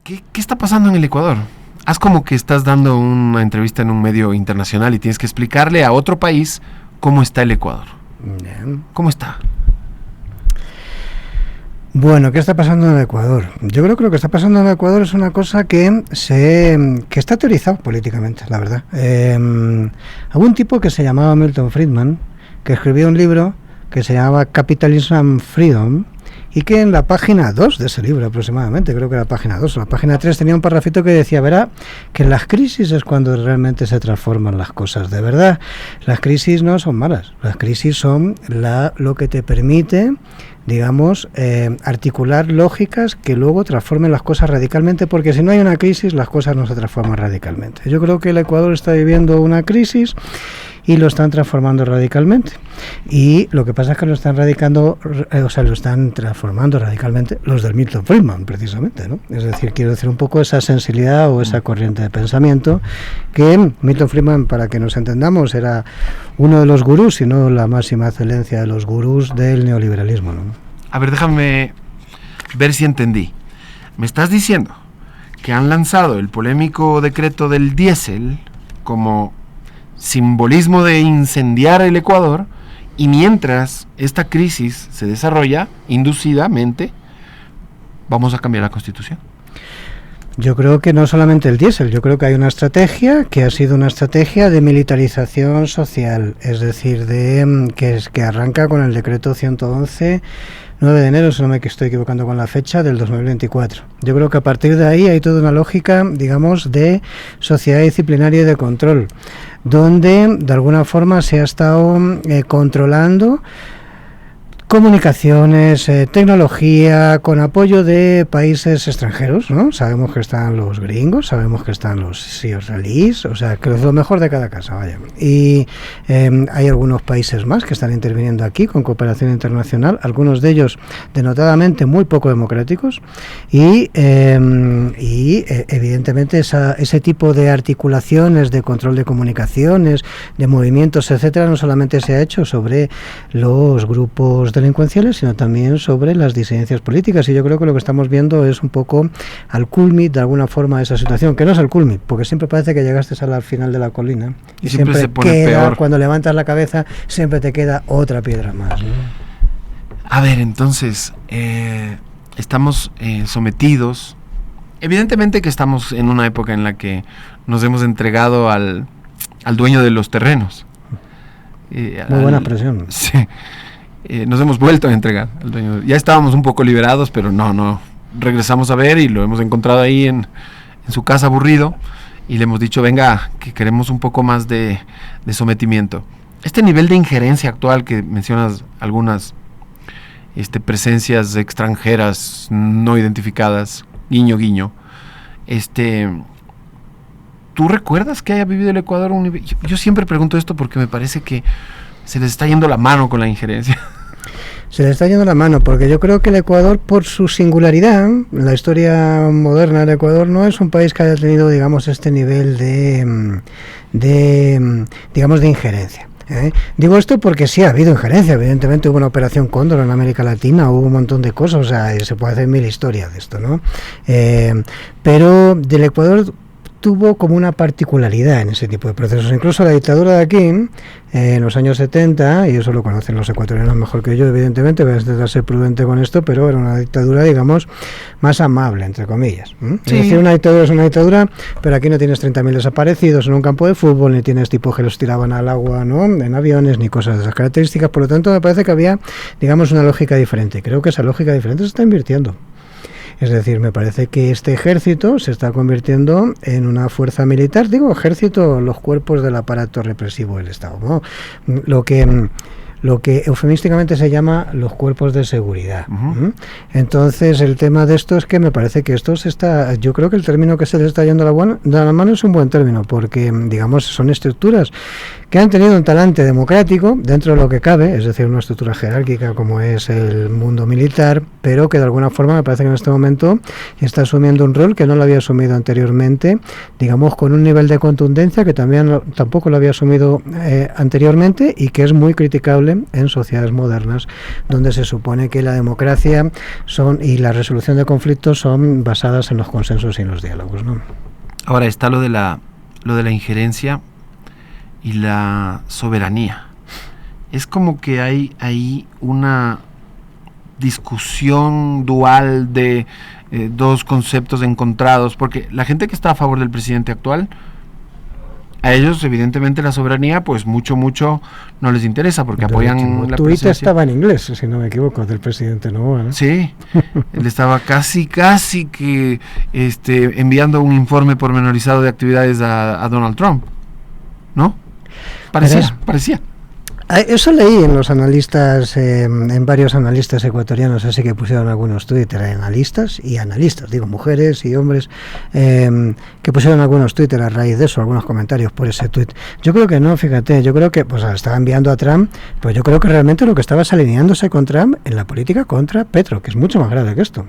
¿Qué está pasando en el Ecuador? Haz como que estás dando una entrevista en un medio internacional y tienes que explicarle a otro país cómo está el Ecuador. Bien. ¿Cómo está? Bueno, ¿qué está pasando en el Ecuador? Yo creo que lo que está pasando en el Ecuador es una cosa que está teorizado políticamente, la verdad. Hubo un tipo que se llamaba Milton Friedman, que escribió un libro que se llamaba Capitalism and Freedom, y que en la página 2 de ese libro aproximadamente, creo que era la página 2 o la página 3, tenía un parrafito que decía, verá, que en las crisis es cuando realmente se transforman las cosas de verdad. Las crisis no son malas, las crisis son lo que te permite, digamos, articular lógicas que luego transformen las cosas radicalmente, porque si no hay una crisis, las cosas no se transforman radicalmente. Yo creo que el Ecuador está viviendo una crisis y lo están transformando radicalmente. Y lo que pasa es que lo están transformando radicalmente los del Milton Friedman, precisamente, ¿no? Es decir, quiero decir un poco esa sensibilidad o esa corriente de pensamiento que Milton Friedman, para que nos entendamos, era uno de los gurús, si no la máxima excelencia de los gurús del neoliberalismo, ¿no? A ver, déjame ver si entendí. Me estás diciendo que han lanzado el polémico decreto del diésel como simbolismo de incendiar el Ecuador, y mientras esta crisis se desarrolla inducidamente, vamos a cambiar la Constitución. Yo creo que no solamente el diésel, yo creo que hay una estrategia que ha sido una estrategia de militarización social, es decir, que arranca con el decreto 111, 9 de enero, si no me estoy equivocando con la fecha, del 2024. Yo creo que a partir de ahí hay toda una lógica, digamos, de sociedad disciplinaria y de control, donde de alguna forma se ha estado controlando comunicaciones, tecnología, con apoyo de países extranjeros, ¿no? Sabemos que están los gringos, sabemos que están los israelíes, o sea, que es lo mejor de cada casa, vaya. Y hay algunos países más que están interviniendo aquí con cooperación internacional, algunos de ellos denotadamente muy poco democráticos, y evidentemente ese tipo de articulaciones, de control de comunicaciones, de movimientos, etcétera, no solamente se ha hecho sobre los grupos delincuenciales, sino también sobre las disidencias políticas, y yo creo que lo que estamos viendo es un poco al culmine de alguna forma de esa situación, que no es el culmine, porque siempre parece que llegaste al final de la colina y siempre se pone queda, peor. Cuando levantas la cabeza siempre te queda otra piedra más, ¿no? A ver, entonces estamos sometidos, evidentemente que estamos en una época en la que nos hemos entregado al dueño de los terrenos. Muy buena expresión. Sí. Nos hemos vuelto a entregar al dueño. Ya estábamos un poco liberados, pero no. Regresamos a ver y lo hemos encontrado ahí en su casa aburrido y le hemos dicho, venga, que queremos un poco más de sometimiento. Este nivel de injerencia actual que mencionas, algunas presencias extranjeras no identificadas, guiño, guiño, ¿tú recuerdas que haya vivido el Ecuador un nivel? Yo siempre pregunto esto porque me parece que se les está yendo la mano con la injerencia. Se le está yendo la mano, porque yo creo que el Ecuador, por su singularidad, la historia moderna del Ecuador no es un país que haya tenido, digamos, este nivel de injerencia. Digo esto porque sí ha habido injerencia, evidentemente hubo una operación Cóndor en América Latina, hubo un montón de cosas, o sea, se puede hacer mil historias de esto, ¿no? Pero del Ecuador tuvo como una particularidad en ese tipo de procesos. Incluso la dictadura de aquí, en los años 70, y eso lo conocen los ecuatorianos mejor que yo, evidentemente, voy a intentar ser prudente con esto, pero era una dictadura, digamos, más amable, entre comillas. Sí. Es decir, una dictadura es una dictadura, pero aquí no tienes 30.000 desaparecidos en un campo de fútbol, ni tienes tipos que los tiraban al agua, ¿no?, en aviones, ni cosas de esas características. Por lo tanto, me parece que había, digamos, una lógica diferente. Creo que esa lógica diferente se está invirtiendo. Es decir, me parece que este ejército se está convirtiendo en una fuerza militar, digo ejército, los cuerpos del aparato represivo del Estado, ¿no? Lo que eufemísticamente se llama los cuerpos de seguridad. Uh-huh. Entonces, el tema de esto es que me parece que yo creo que el término que se les está yendo de la mano es un buen término, porque, digamos, son estructuras que han tenido un talante democrático dentro de lo que cabe, es decir, una estructura jerárquica como es el mundo militar, pero que de alguna forma me parece que en este momento está asumiendo un rol que no lo había asumido anteriormente, digamos, con un nivel de contundencia que tampoco lo había asumido anteriormente, y que es muy criticable inevitable en sociedades modernas, donde se supone que la democracia y la resolución de conflictos son basadas en los consensos y en los diálogos, ¿no? Ahora está lo de la injerencia y la soberanía. Es como que hay ahí una discusión dual de dos conceptos encontrados, porque la gente que está a favor del presidente actual, a ellos evidentemente la soberanía pues mucho no les interesa, porque apoyan la Twitter presidencia. Estaba en inglés, si no me equivoco, del presidente Noboa, ¿no? Sí, él estaba casi que enviando un informe pormenorizado de actividades a Donald Trump, ¿no? Parecía. Eso leí en los analistas, en varios analistas ecuatorianos, así que pusieron algunos Twitter, analistas, digo, mujeres y hombres, que pusieron algunos Twitter a raíz de eso, algunos comentarios por ese tweet. Yo creo que no, fíjate, yo creo que pues estaba enviando a Trump, pues yo creo que realmente lo que estaba es alineándose con Trump en la política contra Petro, que es mucho más grave que esto.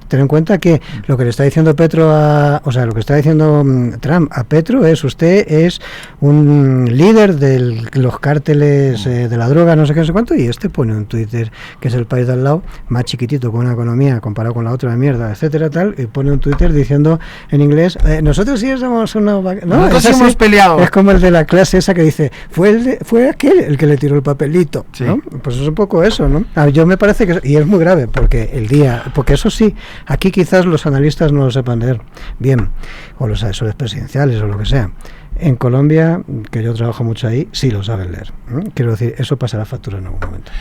Ten en cuenta que lo que le está diciendo lo que está diciendo Trump a Petro es: usted es un líder de los cárteles de la droga, no sé qué, no sé cuánto, y pone un Twitter, que es el país de al lado, más chiquitito, con una economía comparado con la otra de mierda, etcétera, tal, y pone un Twitter diciendo en inglés, nosotros sí somos una... ¿no? Nosotros sí hemos peleado. Es como el de la clase esa que dice, fue aquel el que le tiró el papelito, sí. ¿no? Pues es un poco eso, ¿no? Yo me parece que... Y es muy grave, porque eso sí, aquí quizás los analistas no lo sepan leer bien, o los asesores presidenciales o lo que sea. En Colombia, que yo trabajo mucho ahí, sí lo saben leer. Quiero decir, eso pasará factura en algún momento.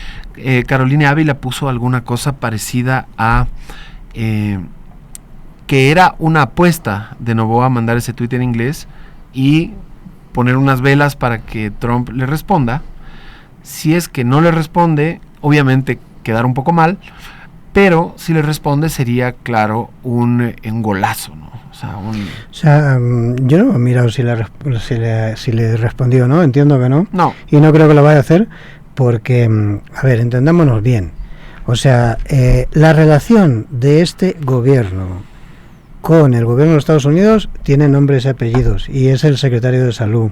Carolina Ávila puso alguna cosa parecida a que era una apuesta de Noboa mandar ese tuit en inglés y poner unas velas para que Trump le responda. Si es que no le responde, obviamente quedar un poco mal, pero si le responde sería, claro, un golazo, ¿no? Yo no he mirado si le respondió o no, entiendo que no. No. Y no creo que lo vaya a hacer porque, a ver, entendámonos bien. O sea, la relación de este gobierno con el gobierno de los Estados Unidos tiene nombres y apellidos, y es el secretario de Salud,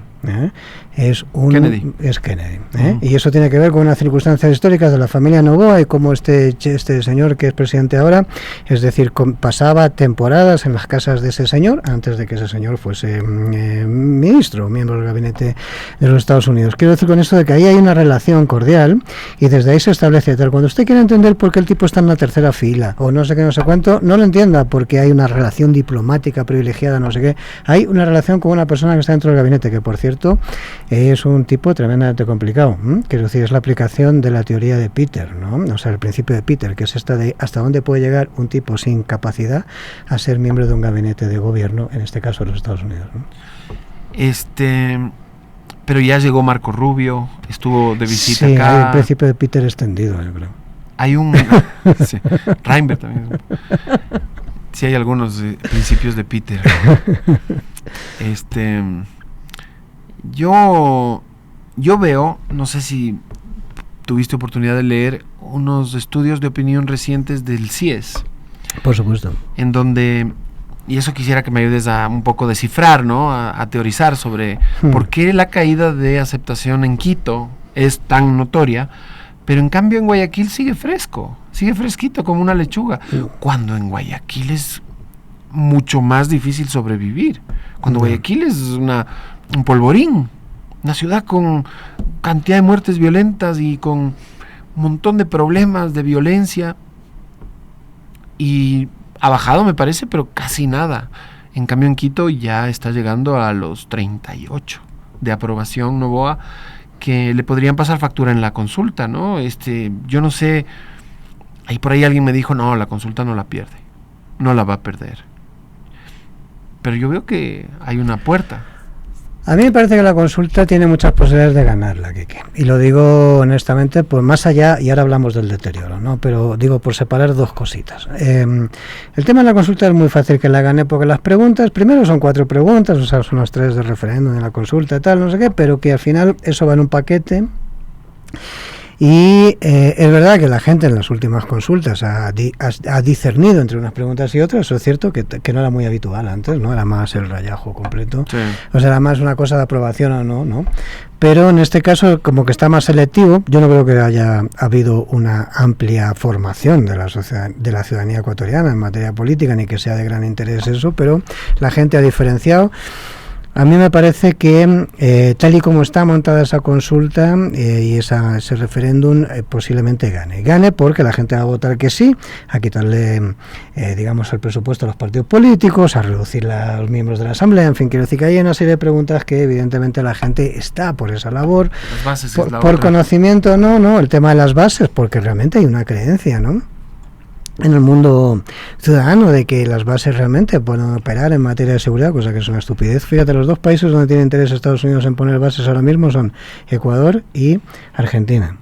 es Kennedy, y eso tiene que ver con unas circunstancias históricas de la familia Noboa y cómo este señor que es presidente ahora, es decir, pasaba temporadas en las casas de ese señor antes de que ese señor fuese miembro del gabinete de los Estados Unidos. Quiero decir con esto de que ahí hay una relación cordial y desde ahí se establece tal. Cuando usted quiere entender por qué el tipo está en la tercera fila o no sé qué, no sé cuánto, no lo entienda porque hay una relación diplomática privilegiada, no sé qué. Hay una relación con una persona que está dentro del gabinete, que por cierto es un tipo tremendamente complicado. Quiero decir, es la aplicación de la teoría de Peter, ¿no? O sea, el principio de Peter, que es esta de hasta dónde puede llegar un tipo sin capacidad a ser miembro de un gabinete de gobierno, en este caso de los Estados Unidos, ¿no? Pero ya llegó Marco Rubio, estuvo de visita sí, acá. Hay el principio de Peter extendido, yo creo. Hay un... sí, Reinberg también. Sí, hay algunos principios de Peter. Yo veo, no sé si tuviste oportunidad de leer unos estudios de opinión recientes del CIES. Por supuesto. En donde, y eso quisiera que me ayudes a un poco descifrar, ¿no? A teorizar sobre por qué la caída de aceptación en Quito es tan notoria, pero en cambio en Guayaquil sigue fresquito como una lechuga, cuando en Guayaquil es mucho más difícil sobrevivir, cuando Guayaquil es un polvorín, una ciudad con cantidad de muertes violentas y con un montón de problemas de violencia, y ha bajado me parece, pero casi nada. En cambio en Quito ya está llegando a los 38 de aprobación Noboa, que le podrían pasar factura en la consulta, ¿no? Yo no sé, ahí por ahí alguien me dijo, no, la consulta no la pierde, no la va a perder. Pero yo veo que hay una puerta. A mí me parece que la consulta tiene muchas posibilidades de ganarla, Quique. Y lo digo honestamente, pues más allá, y ahora hablamos del deterioro, ¿no? Pero digo, por separar dos cositas. El tema de la consulta es muy fácil que la gane, porque las preguntas, primero son 4 preguntas, o sea, son las 3 del referéndum de la consulta y tal, no sé qué, pero que al final eso va en un paquete. Y es verdad que la gente en las últimas consultas ha discernido entre unas preguntas y otras. Eso es cierto que no era muy habitual antes, ¿no? Era más el rayajo completo. Sí. O sea, era más una cosa de aprobación o no, ¿no? Pero en este caso, como que está más selectivo, yo no creo que haya habido una amplia formación de la ciudadanía ecuatoriana en materia política, ni que sea de gran interés eso, pero la gente ha diferenciado. A mí me parece que tal y como está montada esa consulta y ese referéndum, posiblemente gane porque la gente va a votar que sí, a quitarle, digamos, el presupuesto a los partidos políticos, a reducir los miembros de la Asamblea, en fin, quiero decir que hay una serie de preguntas que evidentemente la gente está por esa labor, las bases por conocimiento, no, el tema de las bases, porque realmente hay una creencia, ¿no?, en el mundo ciudadano de que las bases realmente pueden operar en materia de seguridad, cosa que es una estupidez. Fíjate, los dos países donde tiene interés Estados Unidos en poner bases ahora mismo son Ecuador y Argentina,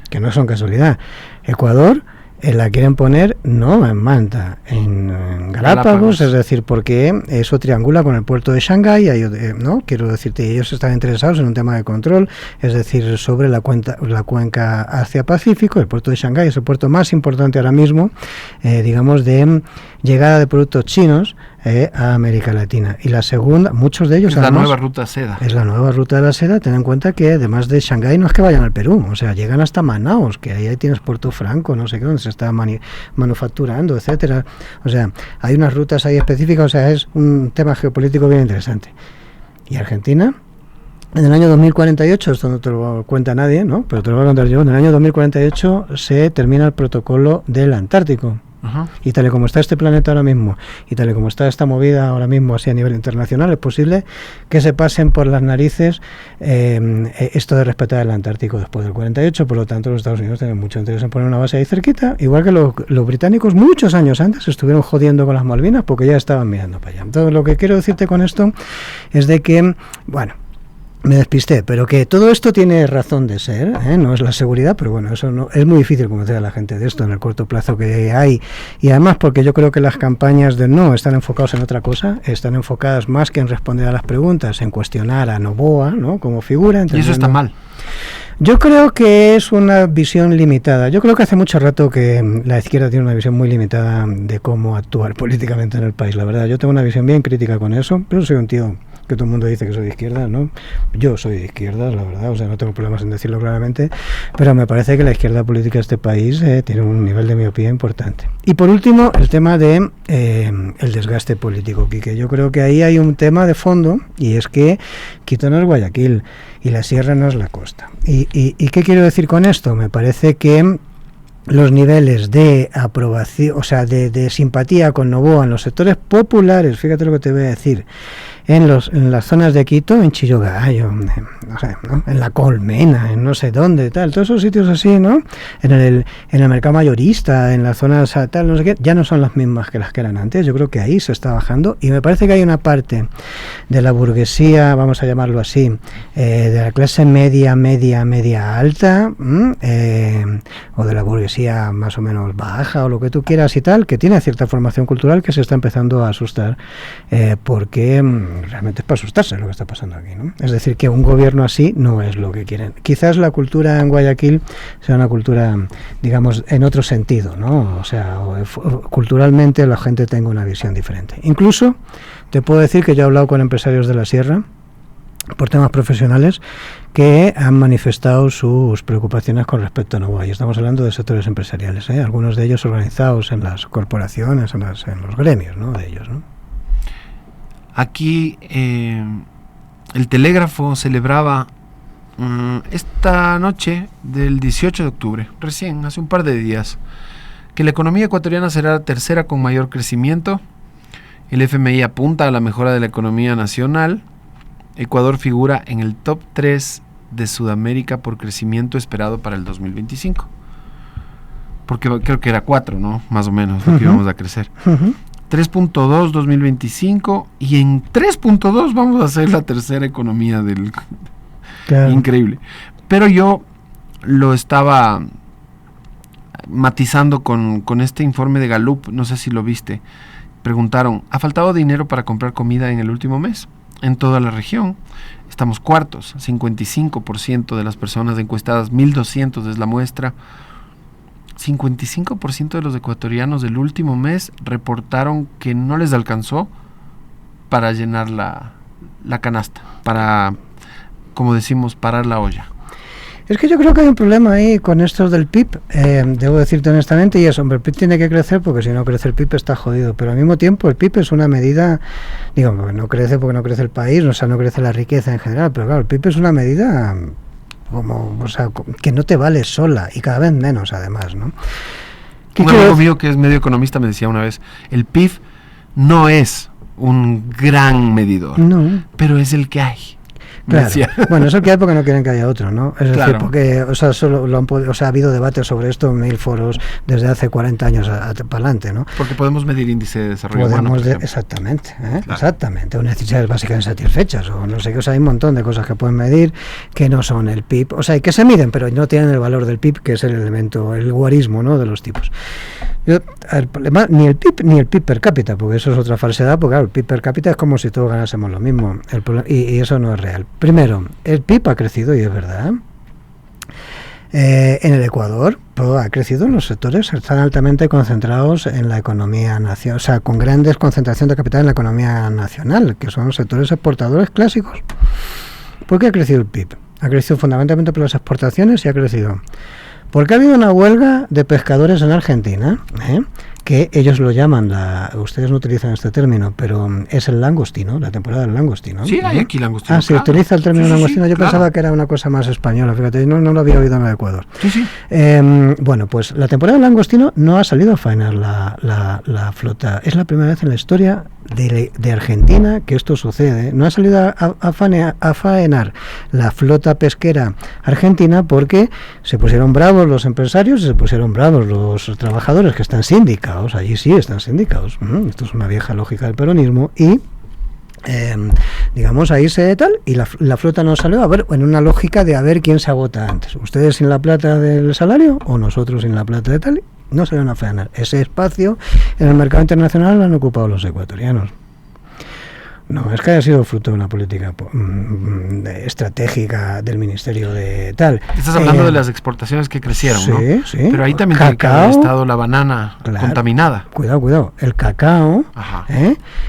que no son casualidad. Ecuador la quieren poner no en Manta, en Galápagos, es decir, porque eso triangula con el puerto de Shanghái, ¿no? Quiero decirte, ellos están interesados en un tema de control, es decir, sobre la cuenca Asia-Pacífico. El puerto de Shanghái es el puerto más importante ahora mismo, digamos, de llegada de productos chinos a América Latina. Y la segunda, muchos de ellos... Es además, la nueva ruta seda. Es la nueva ruta de la seda. Ten en cuenta que además de Shanghái no es que vayan al Perú, o sea, llegan hasta Manaos, que ahí tienes Puerto Franco, no sé qué, donde se está manufacturando, etcétera. O sea, hay unas rutas ahí específicas, o sea, es un tema geopolítico bien interesante. Y Argentina, en el año 2048, esto no te lo cuenta nadie, ¿no?, pero te lo voy a contar yo, en el año 2048 se termina el protocolo del Antártico. Uh-huh. Y tal y como está este planeta ahora mismo, y tal y como está esta movida ahora mismo así a nivel internacional, es posible que se pasen por las narices esto de respetar el Antártico después del 48. Por lo tanto, los Estados Unidos tienen mucho interés en poner una base ahí cerquita, igual que los británicos muchos años antes estuvieron jodiendo con las Malvinas porque ya estaban mirando para allá. Entonces, lo que quiero decirte con esto es de que, bueno, me despisté, pero que todo esto tiene razón de ser, no es la seguridad, pero bueno, eso no es muy difícil convencer a la gente de esto en el corto plazo que hay, y además porque yo creo que las campañas de no están enfocadas en otra cosa, están enfocadas más que en responder a las preguntas, en cuestionar a Noboa, ¿no?, como figura. Y eso está mal. Yo creo que es una visión limitada. Yo creo que hace mucho rato que la izquierda tiene una visión muy limitada de cómo actuar políticamente en el país, la verdad. Yo tengo una visión bien crítica con eso, pero soy un tío que todo el mundo dice que soy de izquierda, ¿no? Yo soy de izquierda, la verdad, o sea, no tengo problemas en decirlo claramente, pero me parece que la izquierda política de este país tiene un nivel de miopía importante. Y por último, el tema de el desgaste político, Quique. Yo creo que ahí hay un tema de fondo, y es que Quito no es Guayaquil y la sierra no es la costa. ¿Y qué quiero decir con esto? Me parece que los niveles de aprobación, o sea, de simpatía con Noboa en los sectores populares, fíjate lo que te voy a decir, en las zonas de Quito, en Chillogallo, no sé, ¿no?, en La Colmena, en no sé dónde, tal, todos esos sitios así, ¿no?, en el mercado mayorista, en las zonas tal, no sé qué, ya no son las mismas que las que eran antes. Yo creo que ahí se está bajando, y me parece que hay una parte de la burguesía, vamos a llamarlo así, de la clase media alta, o de la burguesía más o menos baja, o lo que tú quieras y tal, que tiene cierta formación cultural, que se está empezando a asustar, porque realmente es para asustarse lo que está pasando aquí, ¿no? Es decir, que un gobierno así no es lo que quieren. Quizás la cultura en Guayaquil sea una cultura, digamos, en otro sentido, ¿no? O sea, culturalmente la gente tenga una visión diferente. Incluso te puedo decir que yo he hablado con empresarios de la sierra por temas profesionales que han manifestado sus preocupaciones con respecto a Noboa, y estamos hablando de sectores empresariales, algunos de ellos organizados en las corporaciones, en los gremios, ¿no?, de ellos, ¿no? Aquí el Telégrafo celebraba esta noche del 18 de octubre, recién, hace un par de días, que la economía ecuatoriana será la tercera con mayor crecimiento. El FMI apunta a la mejora de la economía nacional. Ecuador figura en el top 3 de Sudamérica por crecimiento esperado para el 2025. Porque creo que era 4, ¿no?, más o menos, lo que íbamos a crecer. 3.2 2025, y en 3.2 vamos a ser la tercera economía del... Claro. Increíble. Pero yo lo estaba matizando con este informe de Gallup, no sé si lo viste. Preguntaron, ¿ha faltado dinero para comprar comida en el último mes? En toda la región. estamos cuartos. 55% de las personas encuestadas, 1.200 es la muestra. 55% de los ecuatorianos del último mes reportaron que no les alcanzó para llenar la canasta, para, como decimos, parar la olla. Es que yo creo que hay un problema ahí con estos del PIB, debo decirte honestamente, y eso, hombre, el PIB tiene que crecer porque si no crece el PIB está jodido, pero al mismo tiempo el PIB es una medida, digo, no crece porque no crece el país, o sea, no crece la riqueza en general, pero claro, el PIB es una medida como, o sea, que no te vale sola y cada vez menos además, ¿no? Un amigo mío que es medio economista me decía una vez, el PIB no es un gran medidor, no, pero es el que hay. Claro. Bueno, eso que hay porque no quieren que haya otro, ¿no? Es claro. decir, porque, o sea, solo lo han o sea, ha habido debates sobre esto en 1000 foros desde hace 40 años para adelante, ¿no? Porque podemos medir índice de desarrollo humano. Exactamente, exactamente, o necesidades básicas insatisfechas, o no sé qué, o sea, hay un montón de cosas que pueden medir que no son el PIB, o sea, y que se miden, pero no tienen el valor del PIB, que es el elemento, el guarismo, ¿no?, de los tipos. El problema, ni el PIB per cápita, porque eso es otra falsedad, porque claro, el PIB per cápita es como si todos ganásemos lo mismo, y eso no es real. Primero, el PIB ha crecido, y es verdad. En el Ecuador ha crecido en los sectores, están altamente concentrados en la economía nacional, o sea, con grandes concentración de capital en la economía nacional, que son sectores exportadores clásicos. ¿Por qué ha crecido el PIB? Ha crecido fundamentalmente por las exportaciones y ha crecido porque ha habido una huelga de pescadores en Argentina, que ellos lo llaman, ustedes no utilizan este término, pero es el langostino, la temporada del langostino. Sí, hay aquí langostino. Ah, se utiliza el término langostino. Yo pensaba que era una cosa más española, fíjate, no lo había oído en el Ecuador. Sí. Bueno, pues la temporada del langostino no ha salido a faenar la flota. Es la primera vez en la historia de Argentina que esto sucede. No ha salido a faenar la flota pesquera argentina porque se pusieron bravos los empresarios y se pusieron bravos los trabajadores que están sindicados. Allí sí están sindicados. Esto es una vieja lógica del peronismo y digamos ahí se tal y la flota no salió a ver en una lógica de a ver quién se agota antes, ustedes sin la plata del salario o nosotros sin la plata de tal. No salieron a faenar ese espacio en el mercado internacional, lo han ocupado los ecuatorianos. No, es que haya sido fruto de una política estratégica del ministerio de tal. Estás hablando de las exportaciones que crecieron, sí, ¿no? Sí. Pero ahí también tiene que haber estado la banana contaminada. Cuidado. El cacao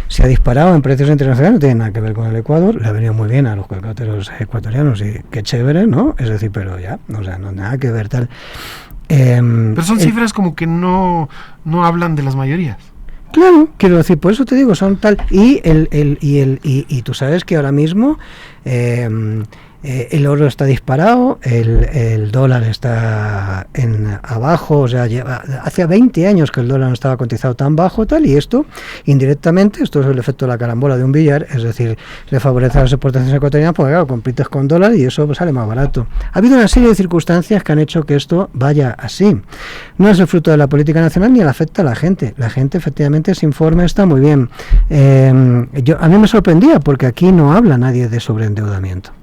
se ha disparado en precios internacionales, no tiene nada que ver con el Ecuador, le ha venido muy bien a los cacateros ecuatorianos y qué chévere, ¿no? Es decir, pero ya, o sea, no nada que ver tal. Pero son cifras como que no hablan de las mayorías. Claro, quiero decir, por eso te digo, son tal y tú sabes que ahora mismo el oro está disparado, el dólar está abajo, o sea, hace 20 años que el dólar no estaba cotizado tan bajo, tal, y esto, indirectamente, esto es el efecto de la carambola de un billar, es decir, le favorece a las exportaciones ecuatorianas, porque claro, compites con dólar y eso sale más barato. Ha habido una serie de circunstancias que han hecho que esto vaya así. No es el fruto de la política nacional ni le afecta a la gente. La gente, efectivamente, ese informe está muy bien. A mí me sorprendía, porque aquí no habla nadie de sobreendeudamiento.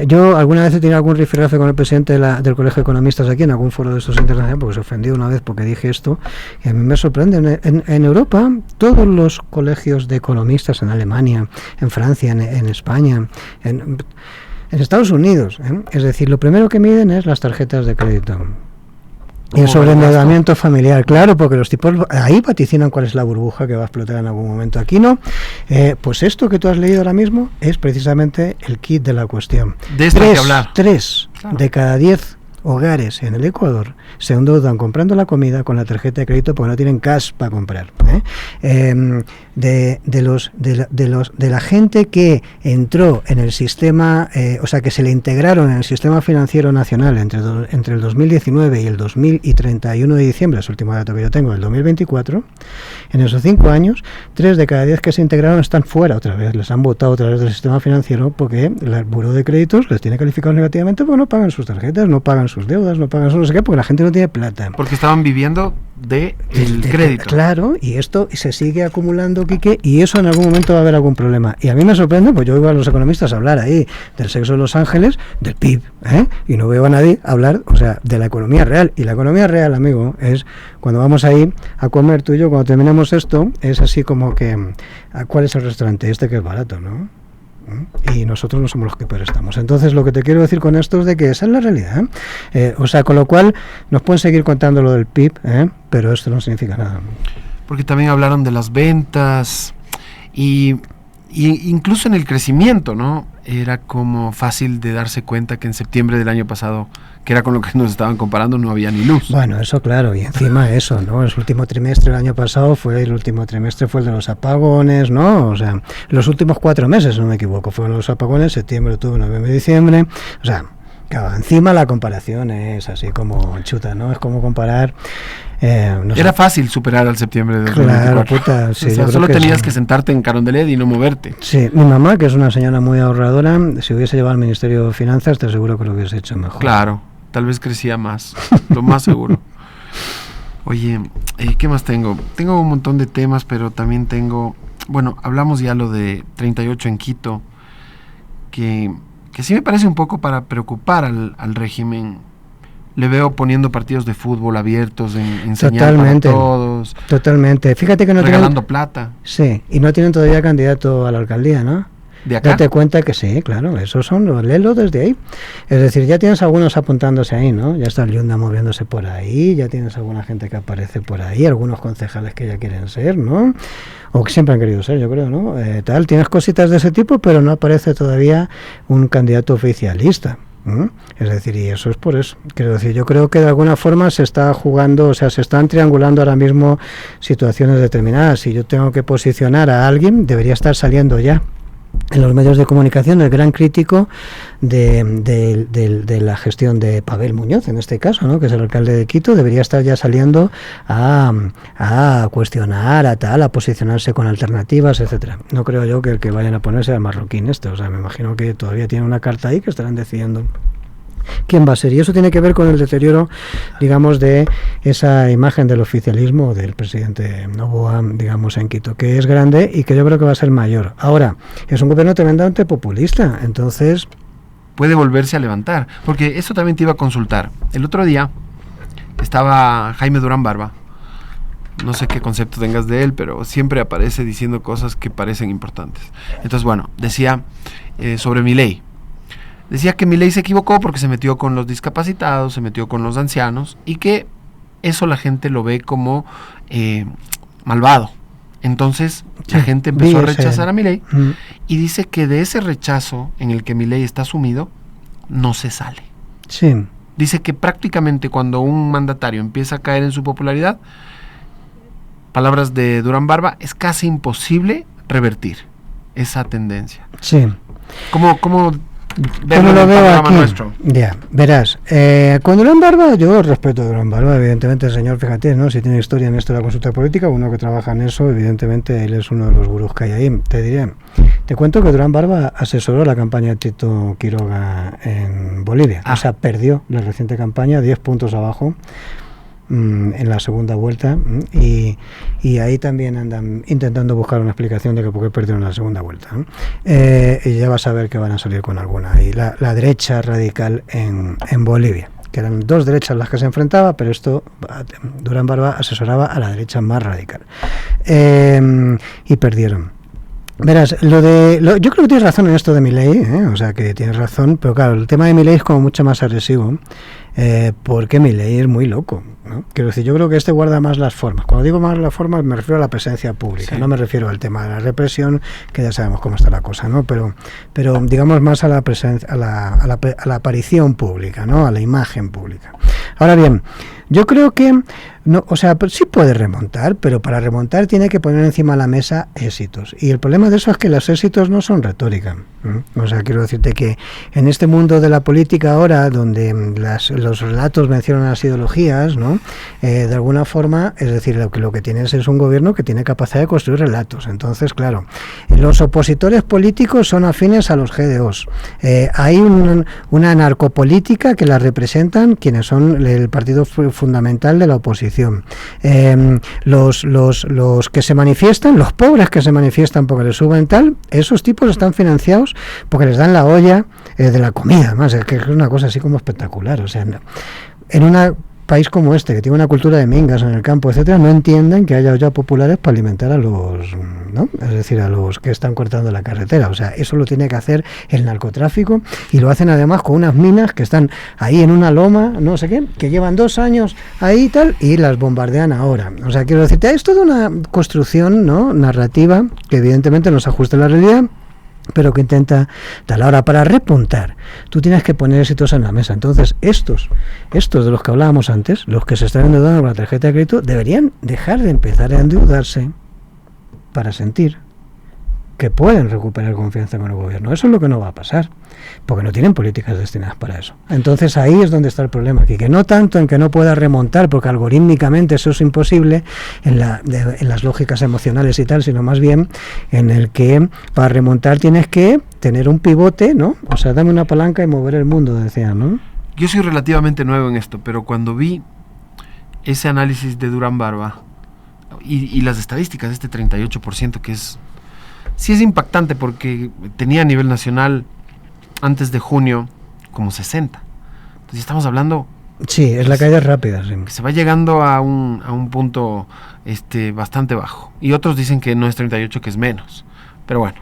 Yo alguna vez he tenido algún rifirrafe con el presidente del Colegio de Economistas aquí en algún foro de estos internacionales porque se ofendió una vez porque dije esto y a mí me sorprende. En Europa todos los colegios de economistas, en Alemania, en Francia, en España, en Estados Unidos, es decir, lo primero que miden es las tarjetas de crédito. Y el sobreendeudamiento familiar, claro, porque los tipos ahí vaticinan cuál es la burbuja que va a explotar en algún momento. Aquí no. Pues esto que tú has leído ahora mismo es precisamente el kit de la cuestión. De esto hay que hablar. 3 de cada 10 hogares en el Ecuador se endeudan comprando la comida con la tarjeta de crédito porque no tienen cash para comprar. De la gente que entró en el sistema, o sea, que se le integraron en el sistema financiero nacional entre el 2019 y el 31 de diciembre, es el último dato que yo tengo, del 2024, en esos 5 años, 3 de cada 10 que se integraron están fuera otra vez, les han votado otra vez del sistema financiero porque el buró de créditos les tiene calificados negativamente porque no pagan sus tarjetas, no pagan sus deudas, no pagan su no sé qué, porque la gente no tiene plata. Porque estaban viviendo del crédito. Claro, y esto se sigue acumulando, Quique, y eso en algún momento va a haber algún problema. Y a mí me sorprende, pues yo oigo a los economistas hablar ahí del sexo de los ángeles, del PIB, y no veo a nadie hablar, o sea, de la economía real. Y la economía real, amigo, es cuando vamos ahí a comer tú y yo, cuando terminamos esto, es así como que, ¿cuál es el restaurante? Este que es barato, ¿no? y nosotros no somos los que peor estamos. Entonces lo que te quiero decir con esto es de que esa es la realidad, o sea, con lo cual nos pueden seguir contando lo del PIB, pero esto no significa nada. Porque también hablaron de las ventas y incluso en el crecimiento, ¿no? Era como fácil de darse cuenta que en septiembre del año pasado, que era con lo que nos estaban comparando, no había ni luz. Bueno, eso claro, y encima eso, ¿no? El último trimestre del año pasado fue el de los apagones, ¿no? O sea, los últimos 4 meses, no me equivoco, fueron los apagones, septiembre, octubre, noviembre, diciembre, o sea, claro, encima la comparación es así como chuta, ¿no? Es como comparar... no era sé. fácil superar al septiembre de 2024. Claro, puta, sí, o sea, solo tenías que sentarte en Carondelet y no moverte. Sí, mi mamá, que es una señora muy ahorradora, si hubiese llevado al Ministerio de Finanzas, te aseguro que lo hubiese hecho mejor. Claro, tal vez crecía más, lo más seguro. Oye, ¿qué más tengo? Tengo un montón de temas, pero también tengo... Bueno, hablamos ya lo de 38 en Quito, que sí me parece un poco para preocupar al régimen. Le veo poniendo partidos de fútbol abiertos en señal para todos. Totalmente. Fíjate que no regalando plata. Sí, y no tienen todavía candidato a la alcaldía, ¿no? ¿De acá? Date cuenta que sí, claro, esos son los léelo desde ahí. Es decir, ya tienes algunos apuntándose ahí, ¿no? Ya está el Yunda moviéndose por ahí, ya tienes alguna gente que aparece por ahí, algunos concejales que ya quieren ser, ¿no? O que siempre han querido ser, yo creo, ¿no? Tienes cositas de ese tipo, pero no aparece todavía un candidato oficialista. Es decir, y eso es por eso. Quiero decir, yo creo que de alguna forma se está jugando, o sea, se están triangulando ahora mismo situaciones determinadas. Si yo tengo que posicionar a alguien, debería estar saliendo ya en los medios de comunicación el gran crítico de la gestión de Pavel Muñoz, en este caso, ¿no? Que es el alcalde de Quito, debería estar ya saliendo a cuestionar, a posicionarse con alternativas, etcétera. No creo yo que el que vayan a ponerse al marroquín o sea, me imagino que todavía tiene una carta ahí que estarán decidiendo quién va a ser, y eso tiene que ver con el deterioro, digamos, de esa imagen del oficialismo del presidente Noboa, digamos, en Quito, que es grande y que yo creo que va a ser mayor. Ahora, es un gobierno tremendamente populista, entonces... Puede volverse a levantar, porque eso también te iba a consultar. El otro día estaba Jaime Durán Barba, no sé qué concepto tengas de él, pero siempre aparece diciendo cosas que parecen importantes. Entonces, bueno, decía sobre Milei. Decía que Milei se equivocó porque se metió con los discapacitados, se metió con los ancianos, y que eso la gente lo ve como malvado. Entonces la gente empezó a rechazar a Milei, y dice que de ese rechazo en el que Milei está sumido, no se sale. Sí. Dice que prácticamente cuando un mandatario empieza a caer en su popularidad, palabras de Durán Barba, es casi imposible revertir esa tendencia. Sí. ¿Cómo lo veo aquí? Nuestro? Ya, verás, con Durán Barba, yo respeto a Durán Barba, evidentemente el señor, fíjate, ¿no? Si tiene historia en esto de la consulta política, uno que trabaja en eso, evidentemente él es uno de los gurús que hay ahí. Te cuento que Durán Barba asesoró la campaña de Tito Quiroga en Bolivia, o sea, perdió la reciente campaña 10 puntos abajo en la segunda vuelta, y ahí también andan intentando buscar una explicación de que por qué perdieron la segunda vuelta, ¿no? Y ya vas a ver que van a salir con alguna. Y la derecha radical en Bolivia, que eran dos derechas las que se enfrentaba, pero esto Durán Barba asesoraba a la derecha más radical, y perdieron. Verás, yo creo que tienes razón en esto de Milei, o sea que tienes razón, pero claro, el tema de Milei es como mucho más agresivo, porque Milei es muy loco, ¿no? Quiero decir, yo creo que este guarda más las formas. Cuando digo más las formas me refiero a la presencia pública, sí. No me refiero al tema de la represión, que ya sabemos cómo está la cosa, ¿no? Pero digamos más a la presencia, a la aparición pública, ¿no? A la imagen pública. Ahora bien, yo creo que no, o sea, sí puede remontar, pero para remontar tiene que poner encima de la mesa éxitos. Y el problema de eso es que los éxitos no son retórica. O sea, quiero decirte que en este mundo de la política ahora, donde los relatos mencionan las ideologías, ¿no? De alguna forma, es decir, lo que tienes es un gobierno que tiene capacidad de construir relatos. Entonces, claro, los opositores políticos son afines a los GDOs. Hay una narcopolítica que la representan quienes son el partido fundamental de la oposición. Los que se manifiestan, los pobres que se manifiestan porque les suben tal, esos tipos están financiados porque les dan la olla de la comida, además, es que es una cosa así como espectacular. O sea, en una país como este, que tiene una cultura de mingas en el campo, etcétera, no entienden que haya ollas populares para alimentar a los, ¿no? Es decir, a los que están cortando la carretera. O sea, eso lo tiene que hacer el narcotráfico, y lo hacen además con unas minas que están ahí en una loma, no sé qué, que llevan 2 años ahí y tal, y las bombardean ahora. O sea, quiero decirte, es toda una construcción, ¿no?, narrativa que evidentemente no se ajusta a la realidad, pero que intenta tal. Ahora, para repuntar, tú tienes que poner éxitos en la mesa. Entonces, estos de los que hablábamos antes, los que se están endeudando con la tarjeta de crédito, deberían dejar de empezar a endeudarse para sentir que pueden recuperar confianza con el gobierno. Eso es lo que no va a pasar, porque no tienen políticas destinadas para eso. Entonces ahí es donde está el problema, que no tanto en que no pueda remontar, porque algorítmicamente eso es imposible en las lógicas emocionales y tal, sino más bien en el que para remontar tienes que tener un pivote, ¿no? O sea, dame una palanca y mover el mundo, decían, ¿no? Yo soy relativamente nuevo en esto, pero cuando vi ese análisis de Durán Barba y las estadísticas de este 38%, que sí es impactante, porque tenía a nivel nacional antes de junio como 60. Entonces estamos hablando... Sí, es la caída rápida. Sí. Que se va llegando a un punto bastante bajo. Y otros dicen que no es 38, que es menos. Pero bueno.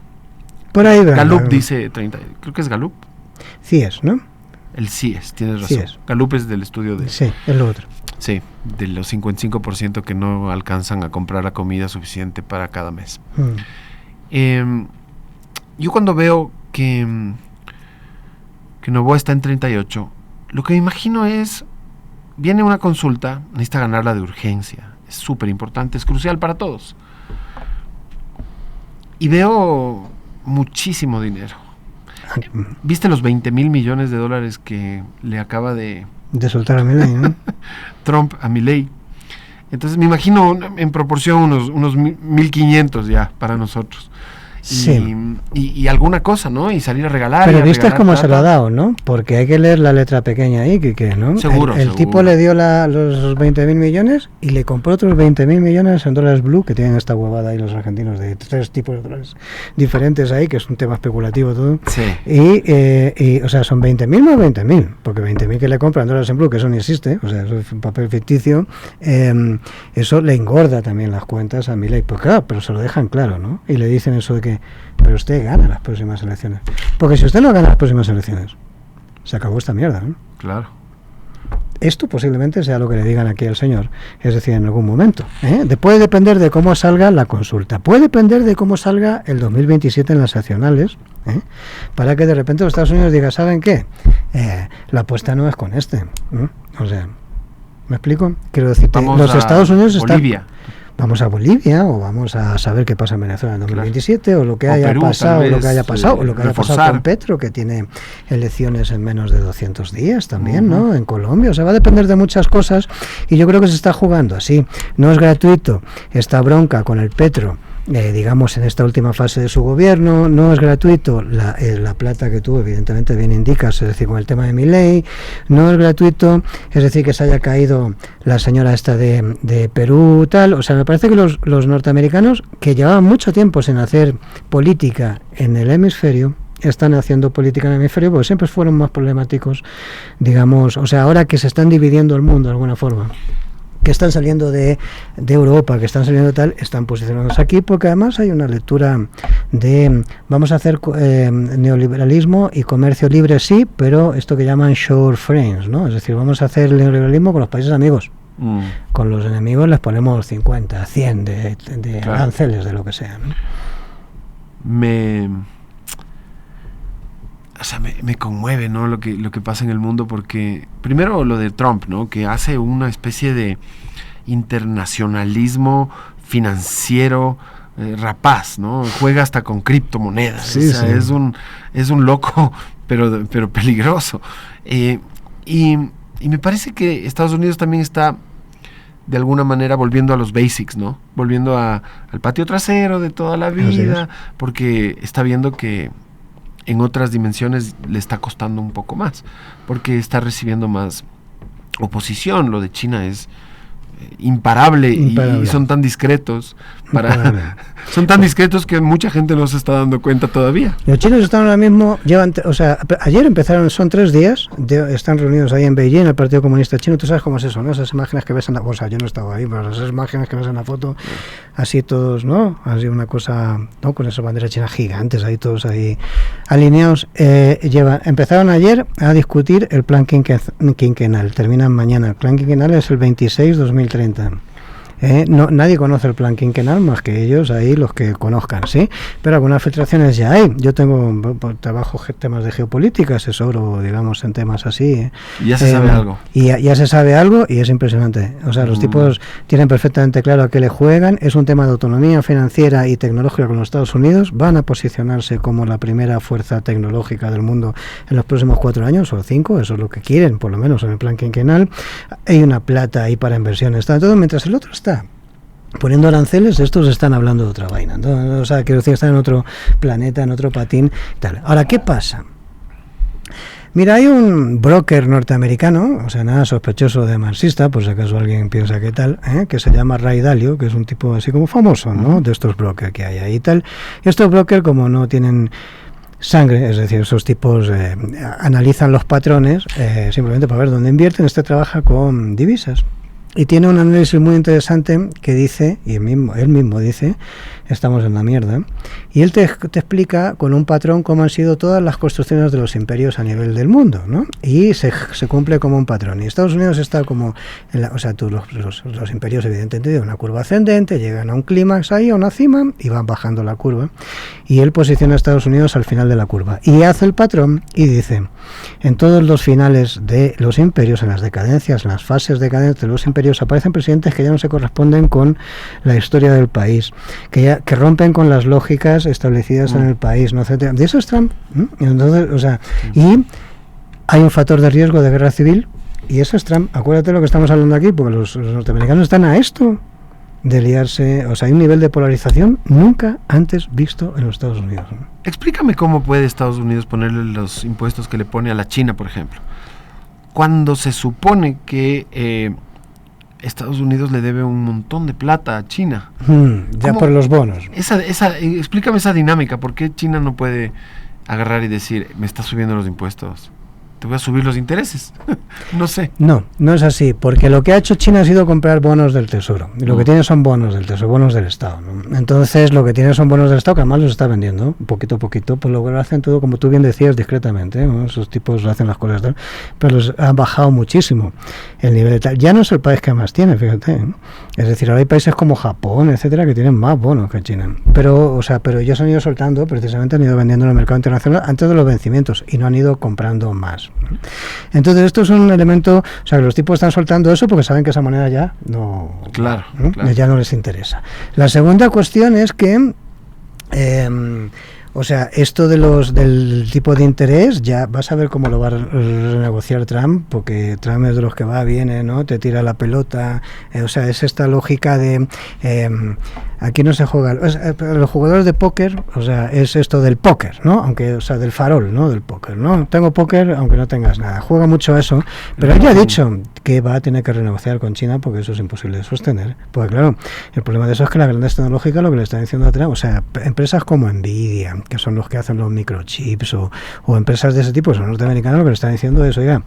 Por ahí Gallup dice 30. Creo que es Gallup. CIES, ¿no? El CIES, tienes razón. CIES. Gallup es del estudio de... Sí, es lo otro. Sí, de los 55% que no alcanzan a comprar la comida suficiente para cada mes. Yo cuando veo que Novoa está en 38, lo que me imagino es, viene una consulta, necesita ganarla de urgencia, es súper importante, es crucial para todos, y veo muchísimo dinero. ¿Viste los 20,000 millones de dólares que le acaba de soltar a Milei, ¿no? Trump a Milei? Entonces me imagino en proporción unos 1,500 ya para nosotros. Sí. Y alguna cosa, ¿no? Y salir a regalar. Pero viste cómo se lo ha dado, ¿no? Porque hay que leer la letra pequeña ahí, que ¿no? Seguro. El tipo le dio los 20,000 millones y le compró otros 20,000 millones en dólares blue, que tienen esta huevada ahí los argentinos, de 3 tipos de dólares diferentes ahí, que es un tema especulativo todo. Sí. Y o sea, son 20,000 más 20,000, porque 20,000 que le compran dólares en blue, que eso no existe, o sea, eso es un papel ficticio, eso le engorda también las cuentas a Milei. Pues claro, pero se lo dejan claro, ¿no? Y le dicen eso de que pero usted gana las próximas elecciones, porque si usted no gana las próximas elecciones, se acabó esta mierda, ¿no? Claro. Esto posiblemente sea lo que le digan aquí al señor, es decir, en algún momento, puede depender de cómo salga la consulta, puede depender de cómo salga el 2027 en las nacionales, para que de repente los Estados Unidos digan, ¿saben qué? La apuesta no es con este, o sea, ¿me explico? Quiero decirte, los Estados Unidos Bolivia. Vamos a Bolivia, o vamos a saber qué pasa en Venezuela en 2027, claro. O lo que haya Perú, pasado, vez, o lo que haya pasado, o lo que haya reforzar. pasado con Petro, que tiene elecciones en menos de 200 días también, ¿no? En Colombia, o sea, va a depender de muchas cosas, y yo creo que se está jugando así. No es gratuito esta bronca con el Petro, digamos, en esta última fase de su gobierno, no es gratuito la plata que tuvo, evidentemente bien indicas, es decir, con el tema de Milei, no es gratuito, es decir, que se haya caído la señora esta de Perú, tal, o sea, me parece que los norteamericanos, que llevaban mucho tiempo sin hacer política en el hemisferio, están haciendo política en el hemisferio, porque siempre fueron más problemáticos, digamos, o sea, ahora que se están dividiendo el mundo de alguna forma, que están saliendo de Europa, que están saliendo tal, están posicionados aquí, porque además hay una lectura de vamos a hacer neoliberalismo y comercio libre, sí, pero esto que llaman short friends, ¿no? Es decir, vamos a hacer el neoliberalismo con los países amigos. Con los enemigos les ponemos 50, 100 de claro, aranceles, de lo que sea, ¿no? O sea, me conmueve, ¿no? Lo que pasa en el mundo, porque primero lo de Trump, ¿no? Que hace una especie de internacionalismo financiero rapaz, ¿no? Juega hasta con criptomonedas. Sí, o sea, sí. es un loco, pero peligroso. Y me parece que Estados Unidos también está de alguna manera volviendo a los basics, ¿no? Volviendo al patio trasero de toda la vida, porque está viendo que en otras dimensiones le está costando un poco más, porque está recibiendo más oposición. Lo de China es imparable. Y son tan discretos Son tan discretos que mucha gente no se está dando cuenta todavía. Los chinos están ahora mismo, ayer empezaron, son 3 días, están reunidos ahí en Beijing, el Partido Comunista Chino. Tú sabes cómo es eso, ¿no? Esas imágenes que ves en la, yo no estaba ahí, pero esas imágenes que ves en la foto, así todos, ¿no? Así una cosa, ¿no? Con esas banderas chinas gigantes, ahí todos ahí alineados. Empezaron ayer a discutir el plan quinquenal, terminan mañana. El plan quinquenal es el 26-2030. Nadie conoce el plan quinquenal más que ellos, ahí los que conozcan, ¿sí? Pero algunas filtraciones ya hay. Yo trabajo temas de geopolítica, asesoro, digamos, en temas así. Y ya se sabe algo. Y ya se sabe algo y es impresionante. O sea, los tipos tienen perfectamente claro a qué le juegan. Es un tema de autonomía financiera y tecnológica con los Estados Unidos. Van a posicionarse como la primera fuerza tecnológica del mundo en los próximos 4 años o 5. Eso es lo que quieren, por lo menos en el plan quinquenal. Hay una plata ahí para inversiones. Está todo, mientras el otro está poniendo aranceles, estos están hablando de otra vaina, ¿no? O sea, quiero decir, están en otro planeta, en otro patín, tal. Ahora, ¿qué pasa? Mira, hay un broker norteamericano, o sea, nada sospechoso de marxista, por si acaso alguien piensa que tal, que se llama Ray Dalio, que es un tipo así como famoso, ¿no? De estos brokers que hay ahí y tal. Y estos brokers, como no tienen sangre, es decir, esos tipos analizan los patrones simplemente para ver dónde invierten. Trabaja con divisas. Y tiene un análisis muy interesante que dice, y él mismo dice, estamos en la mierda, y él te explica con un patrón cómo han sido todas las construcciones de los imperios a nivel del mundo, ¿no? Y se cumple como un patrón. Y Estados Unidos está como, los imperios evidentemente tienen una curva ascendente, llegan a un clímax ahí, a una cima, y van bajando la curva. Y él posiciona a Estados Unidos al final de la curva. Y hace el patrón y dice, en todos los finales de los imperios, en las decadencias, en las fases decadentes de los imperios, aparecen presidentes que ya no se corresponden con la historia del país, que rompen con las lógicas establecidas en el país, ¿no? Etcétera. De eso es Trump. Entonces, o sea, y hay un factor de riesgo de guerra civil, y eso es Trump. Acuérdate de lo que estamos hablando aquí, porque los norteamericanos están a esto de liarse. O sea, hay un nivel de polarización nunca antes visto en los Estados Unidos, ¿no? Explícame cómo puede Estados Unidos ponerle los impuestos que le pone a la China, por ejemplo, cuando se supone que Estados Unidos le debe un montón de plata a China. Ya por los bonos. Explícame esa dinámica. ¿Por qué China no puede agarrar y decir, me está subiendo los impuestos? Te voy a subir los intereses. No sé. No es así, porque lo que ha hecho China ha sido comprar bonos del Tesoro. Y lo que tiene son bonos del Tesoro, bonos del Estado, ¿no? Entonces, lo que tiene son bonos del Estado, que además los está vendiendo, poquito a poquito, pues lo hacen todo, como tú bien decías, discretamente, ¿no? Esos tipos hacen las cosas tal, pero los han bajado muchísimo el nivel de tal. Ya no es el país que más tiene, fíjate, ¿no? Es decir, ahora hay países como Japón, etcétera, que tienen más bonos que China. Pero ellos han ido soltando, precisamente han ido vendiendo en el mercado internacional antes de los vencimientos y no han ido comprando más. Entonces esto es un elemento, o sea, que los tipos están soltando eso porque saben que esa moneda ya no, claro. Ya no les interesa. La segunda cuestión es que o sea, esto del tipo de interés, ya vas a ver cómo lo va a renegociar Trump, porque Trump es de los que va, viene, ¿no? Te tira la pelota, o sea, es esta lógica de aquí no se juega, los jugadores de póker, o sea, es esto del póker, ¿no? Aunque, o sea, del farol, ¿no? Del póker, ¿no? Tengo póker aunque no tengas nada, juega mucho eso, pero él ya ha dicho que va a tener que renegociar con China porque eso es imposible de sostener, porque claro, el problema de eso es que las grandes tecnológicas, lo que le están diciendo a Trump, o sea, empresas como Nvidia, que son los que hacen los microchips o empresas de ese tipo, son norteamericanos, lo que le están diciendo es, oiga,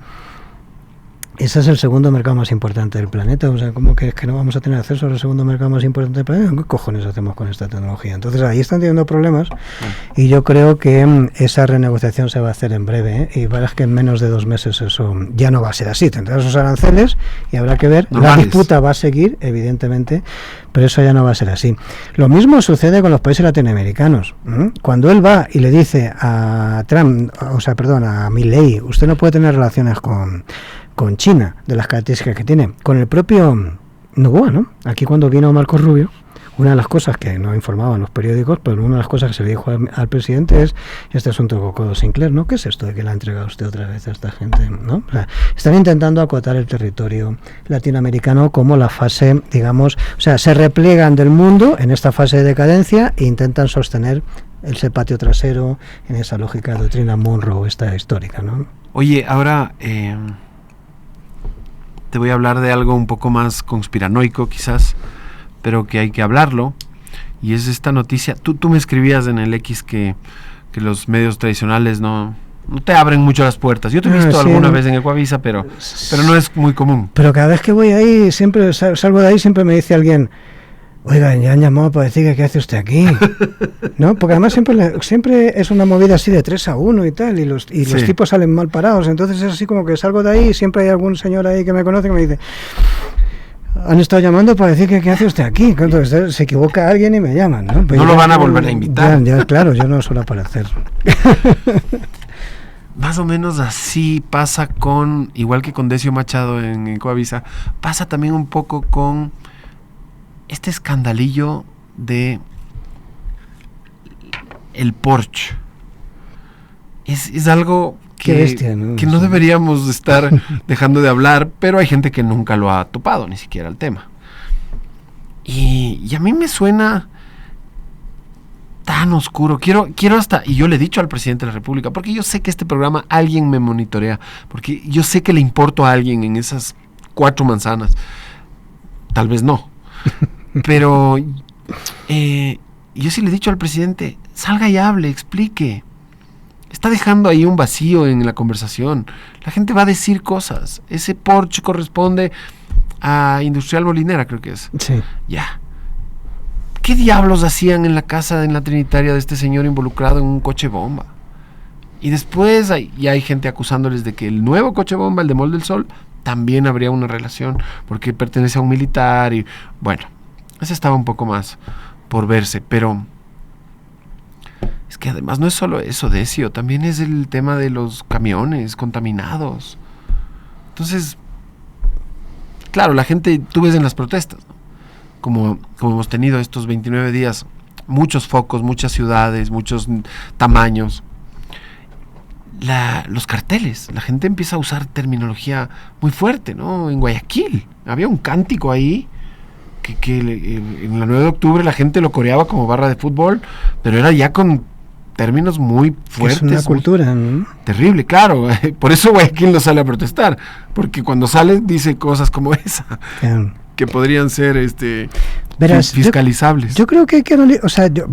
ese es el segundo mercado más importante del planeta, o sea, ¿cómo que no vamos a tener acceso al segundo mercado más importante del planeta? ¿Qué cojones hacemos con esta tecnología? Entonces ahí están teniendo problemas y yo creo que esa renegociación se va a hacer en breve, y verás que en menos de 2 meses eso ya no va a ser así, tendrá esos aranceles y habrá que ver, la disputa va a seguir, evidentemente, pero eso ya no va a ser así. Lo mismo sucede con los países latinoamericanos. Cuando él va y le dice a Trump, a Milei, usted no puede tener relaciones con China, de las características que tiene, con el propio Noboa, ¿no? Aquí cuando vino Marcos Rubio, una de las cosas que no informaban los periódicos, pero una de las cosas que se le dijo al presidente es este asunto de Cocodo Sinclair, ¿no? ¿Qué es esto de que le ha entregado usted otra vez a esta gente, ¿no? O sea, están intentando acotar el territorio latinoamericano como la fase, digamos, o sea, se repliegan del mundo en esta fase de decadencia e intentan sostener ese patio trasero en esa lógica de doctrina Monroe, esta histórica, ¿no? Oye, ahora te voy a hablar de algo un poco más conspiranoico quizás, pero que hay que hablarlo. y es esta noticia. Tú me escribías en el X que los medios tradicionales no te abren mucho las puertas. Yo te he visto alguna vez en Ecuavisa, pero no es muy común. Pero cada vez que voy ahí, siempre salgo de ahí, siempre me dice alguien: oiga, ya han llamado para decir que qué hace usted aquí. ¿No? Porque además siempre es una movida así de 3-1 y tal, y los tipos salen mal parados. Entonces es así como que salgo de ahí y siempre hay algún señor ahí que me conoce que me dice: han estado llamando para decir que qué hace usted aquí. Entonces se equivoca alguien y me llaman, ¿no? Pues no lo van a volver a invitar. Ya, claro, yo no suelo aparecer. Más o menos así pasa igual que con Decio Machado en Coavisa, pasa también un poco con este escandalillo de el Porsche. Es algo que, bestia, ¿no? Que no deberíamos estar dejando de hablar, pero hay gente que nunca lo ha topado, ni siquiera el tema. Y a mí me suena tan oscuro. Quiero hasta, y yo le he dicho al presidente de la República, porque yo sé que este programa alguien me monitorea, porque yo sé que le importo a alguien en esas 4 manzanas. Tal vez no. Pero yo sí le he dicho al presidente: salga y hable, explique. Está dejando ahí un vacío en la conversación. La gente va a decir cosas. Ese Porsche corresponde a Industrial Molinera, creo que es. Sí. Ya. ¿Qué diablos hacían en la casa en la Trinitaria de este señor involucrado en un coche bomba? Y después hay gente acusándoles de que el nuevo coche bomba, el de Mall del Sol, también habría una relación, porque pertenece a un militar y bueno, ese estaba un poco más por verse, pero es que además no es solo eso, Decio, también es el tema de los camiones contaminados. Entonces, claro, la gente, tú ves en las protestas, ¿no? Como hemos tenido estos 29 días, muchos focos, muchas ciudades, muchos tamaños. Los carteles, la gente empieza a usar terminología muy fuerte, ¿no? En Guayaquil había un cántico ahí que en la 9 de octubre la gente lo coreaba como barra de fútbol, pero era ya con términos muy fuertes. Es una cultura, ¿no? Terrible, claro. Por eso Guayaquil no sale a protestar, porque cuando sale dice cosas como esa, que podrían ser Verás, fiscalizables. Yo creo que hay que... O sea, yo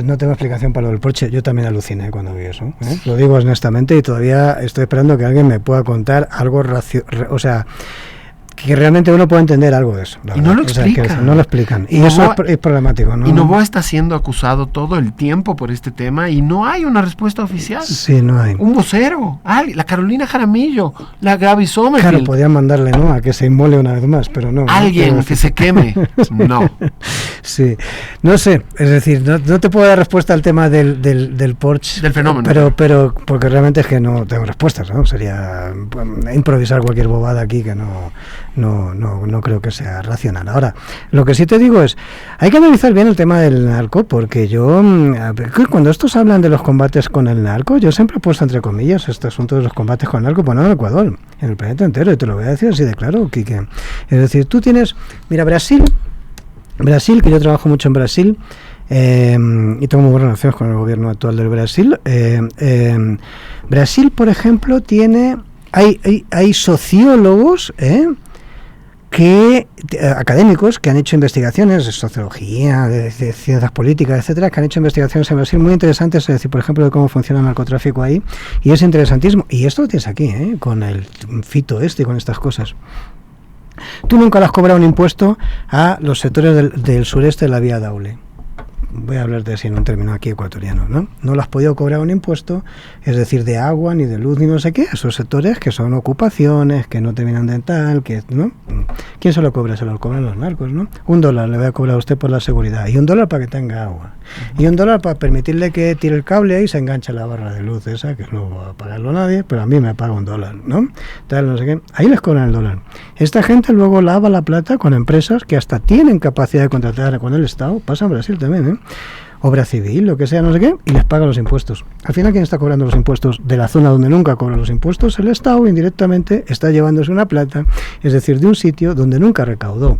no tengo explicación para lo del Porsche. Yo también aluciné cuando vi eso, ¿eh? Lo digo honestamente, y todavía estoy esperando que alguien me pueda contar algo o sea, que realmente uno pueda entender algo de eso. Y no lo explican. O sea, no lo explican. Y eso es problemático, ¿no? Y Novoa está siendo acusado todo el tiempo por este tema y no hay una respuesta oficial. Sí, no hay. Un vocero, la Carolina Jaramillo, la Gaby Sommerfield. Claro, podían mandarle, ¿no?, a que se inmole una vez más, pero no. Alguien que se queme. No. Sí. No sé, es decir, no te puedo dar respuesta al tema del Porsche. Del fenómeno. Pero porque realmente es que no tengo respuestas, ¿no? Sería improvisar cualquier bobada aquí que no creo que sea racional. Ahora, lo que sí te digo es, hay que analizar bien el tema del narco, porque cuando estos hablan de los combates con el narco, yo siempre he puesto entre comillas este asunto de los combates con el narco, pues no en Ecuador, en el planeta entero, y te lo voy a decir así de claro, Quique. Es decir, tú tienes, mira, Brasil, que yo trabajo mucho en Brasil, y tengo muy buenas relaciones con el gobierno actual del Brasil. Brasil, por ejemplo, hay sociólogos, académicos que han hecho investigaciones de sociología, de ciencias políticas, etcétera, que han hecho investigaciones en Brasil muy interesantes, es decir, por ejemplo, de cómo funciona el narcotráfico ahí, y es interesantísimo. Y esto lo tienes aquí, con el fito y con estas cosas. Tú nunca le has cobrado un impuesto a los sectores del sureste de la vía Daule. Voy a hablar de así en un término aquí ecuatoriano, ¿no? No le has podido cobrar un impuesto, es decir, de agua, ni de luz, ni no sé qué, esos sectores que son ocupaciones, que no terminan de tal, ¿no? ¿Quién se lo cobra? Se lo cobran los narcos, ¿no? $1 le voy a cobrar a usted por la seguridad, y $1 para que tenga agua, y $1 para permitirle que tire el cable ahí y se enganche la barra de luz esa, que no va a pagarlo nadie, pero a mí me paga $1, ¿no? Tal, no sé qué. Ahí les cobran el $1. Esta gente luego lava la plata con empresas que hasta tienen capacidad de contratar con el Estado, pasa en Brasil también, obra civil, lo que sea, no sé qué, y les paga los impuestos. Al final, ¿quién está cobrando los impuestos? De la zona donde nunca cobra los impuestos, el Estado indirectamente está llevándose una plata, es decir, de un sitio donde nunca recaudó.